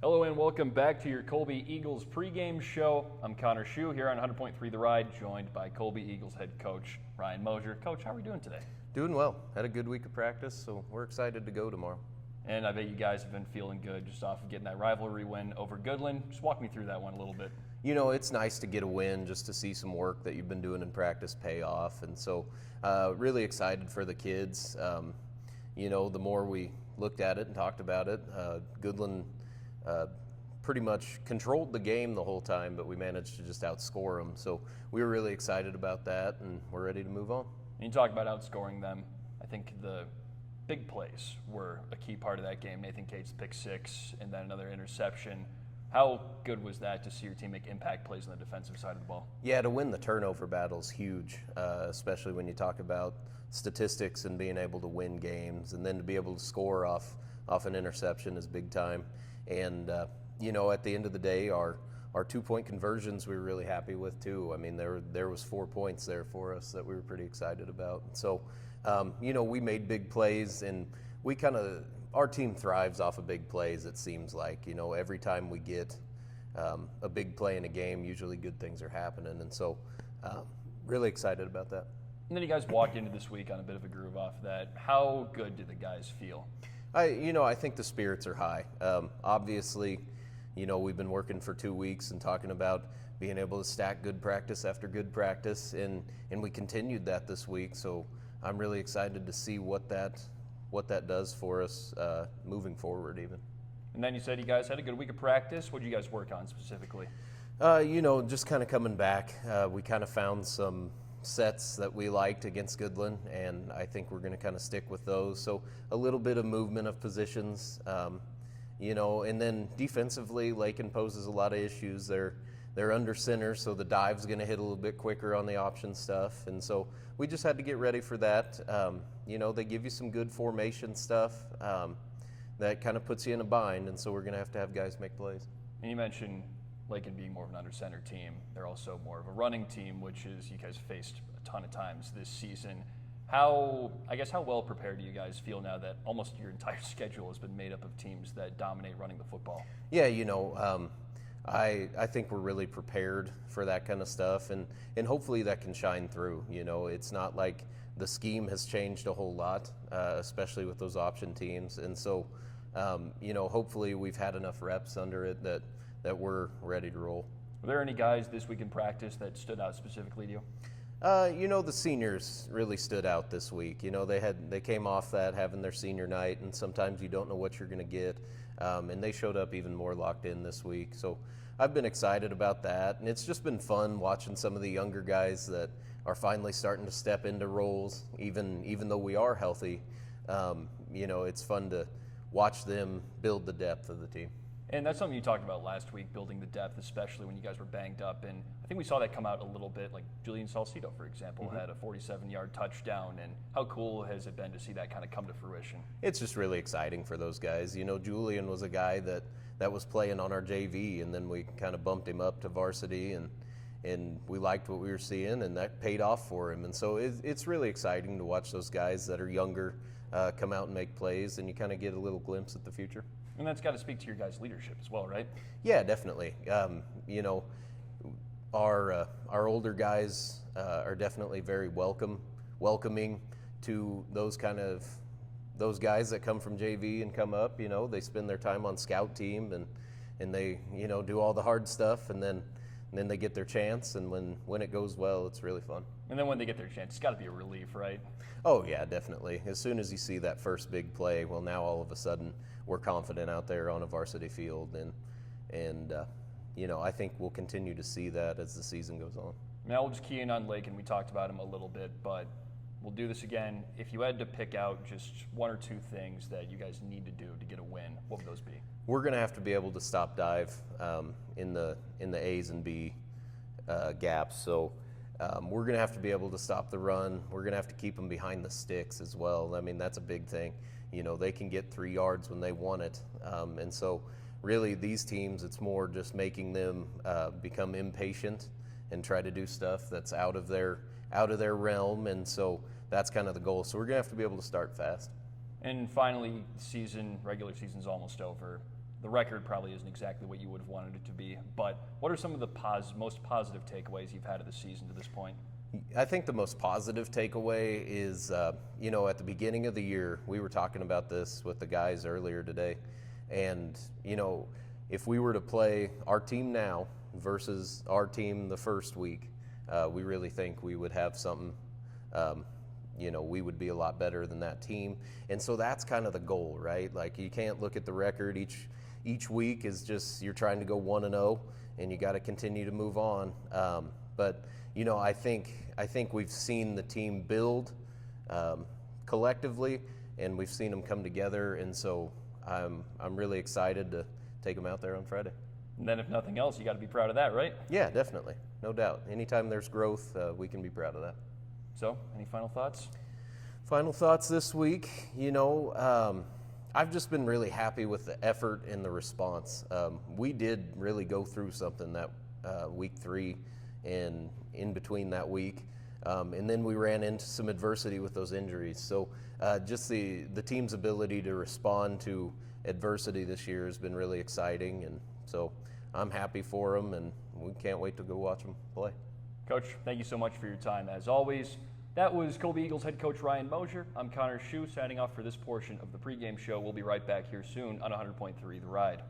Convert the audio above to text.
Hello and welcome back to your Colby Eagles pregame show. I'm Connor Schuh here on 100.3 The Ride, joined by Colby Eagles head coach Ryan Mosier. Coach, how are we doing today? Doing well. Had a good week of practice, so we're excited to go tomorrow. And I bet you guys have been feeling good just off of getting that rivalry win over Goodland. Just walk me through that one a little bit. You know, it's nice to get a win just to see some work that you've been doing in practice pay off. And so really excited for the kids. The more we looked at it and talked about it, Goodland pretty much controlled the game the whole time, but we managed to just outscore them. So we were really excited about that, and we're ready to move on. And you talk about outscoring them. I think the big plays were a key part of that game. Nathan Cates pick six and then another interception. How good was that to see your team make impact plays on the defensive side of the ball? Yeah, to win the turnover battle is huge, especially when you talk about statistics and being able to win games, and then to be able to score off an interception is big time. And at the end of the day, our 2-point conversions we were really happy with too. I mean, there was 4 points there for us that we were pretty excited about. So, we made big plays, and our team thrives off of big plays, it seems like. Every time we get a big play in a game, usually good things are happening. And so really excited about that. And then you guys walked into this week on a bit of a groove off that. How good do the guys feel? I think the spirits are high. Obviously, we've been working for 2 weeks and talking about being able to stack good practice after good practice, and we continued that this week. So I'm really excited to see what that does for us moving forward even. And then you said you guys had a good week of practice. What did you guys work on specifically? Just kind of coming back. We kind of found some sets that we liked against Goodland, and I think we're going to kind of stick with those. So a little bit of movement of positions, and then defensively, Lakin poses a lot of issues. They're under center, so the dive's going to hit a little bit quicker on the option stuff, and so we just had to get ready for that. They give you some good formation stuff that kind of puts you in a bind, and so we're going to have guys make plays. And you mentioned Lakin being more of an under center team. They're also more of a running team, which is you guys faced a ton of times this season. How well prepared do you guys feel now that almost your entire schedule has been made up of teams that dominate running the football? Yeah, I think we're really prepared for that kind of stuff, and hopefully that can shine through. It's not like the scheme has changed a whole lot, especially with those option teams. And so, hopefully we've had enough reps under it that we're ready to roll. Were there any guys this week in practice that stood out specifically to you? The seniors really stood out this week. They came off that having their senior night, and sometimes you don't know what you're going to get, and they showed up even more locked in this week. So I've been excited about that, and it's just been fun watching some of the younger guys that are finally starting to step into roles, even though we are healthy. It's fun to watch them build the depth of the team. And that's something you talked about last week, building the depth, especially when you guys were banged up. And I think we saw that come out a little bit, like Julian Salcido, for example, had a 47-yard touchdown. And how cool has it been to see that kind of come to fruition? It's just really exciting for those guys. Julian was a guy that was playing on our JV, and then we kind of bumped him up to varsity, and we liked what we were seeing, and that paid off for him. And so it's really exciting to watch those guys that are younger come out and make plays, and you kind of get a little glimpse at the future. And that's got to speak to your guys' leadership as well, right? Yeah, definitely. Our older guys are definitely very welcoming to those guys that come from JV and come up. They spend their time on scout team, and they do all the hard stuff, and then they get their chance, and when it goes well, it's really fun. And then when they get their chance, it's got to be a relief, right? Oh yeah, definitely. As soon as you see that first big play, well, now all of a sudden we're confident out there on a varsity field, and I think we'll continue to see that as the season goes on. Now we'll just key in on Lakin. We talked about him a little bit, but we'll do this again. If you had to pick out just 1 or 2 things that you guys need to do to get a win, what would those be? We're going to have to be able to stop dive in the A's and B gaps. So we're going to have to be able to stop the run. We're going to have to keep them behind the sticks as well. I mean, that's a big thing. They can get 3 yards when they want it. And so really these teams, it's more just making them become impatient and try to do stuff that's out of their realm. And so that's kind of the goal. So we're going to have to be able to start fast. And finally, regular season's almost over. the record probably isn't exactly what you would have wanted it to be, but what are some of the most positive takeaways you've had of the season to this point? I think the most positive takeaway is, you know, at the beginning of the year, we were talking about this with the guys earlier today, and, you know, if we were to play our team now versus our team the first week, we really think we would have something, you know, we would be a lot better than that team. And so that's kind of the goal, right? Like, you can't look at the record. Each week is just, you're trying to go 1-0, and you got to continue to move on. But, you know, I think we've seen the team build collectively, and we've seen them come together, and so I'm really excited to take them out there on Friday. And then if nothing else, you got to be proud of that, right? Yeah, definitely. No doubt. Anytime there's growth, we can be proud of that. So, any final thoughts? Final thoughts this week, you know, I've just been really happy with the effort and the response. We did really go through something that week 3 and in between that week. And then we ran into some adversity with those injuries. So just the team's ability to respond to adversity this year has been really exciting. And so I'm happy for them, and we can't wait to go watch them play. Coach, thank you so much for your time, as always. That was Colby Eagles head coach Ryan Mosier. I'm Connor Schuh, signing off for this portion of the pregame show. We'll be right back here soon on 100.3 The Ride.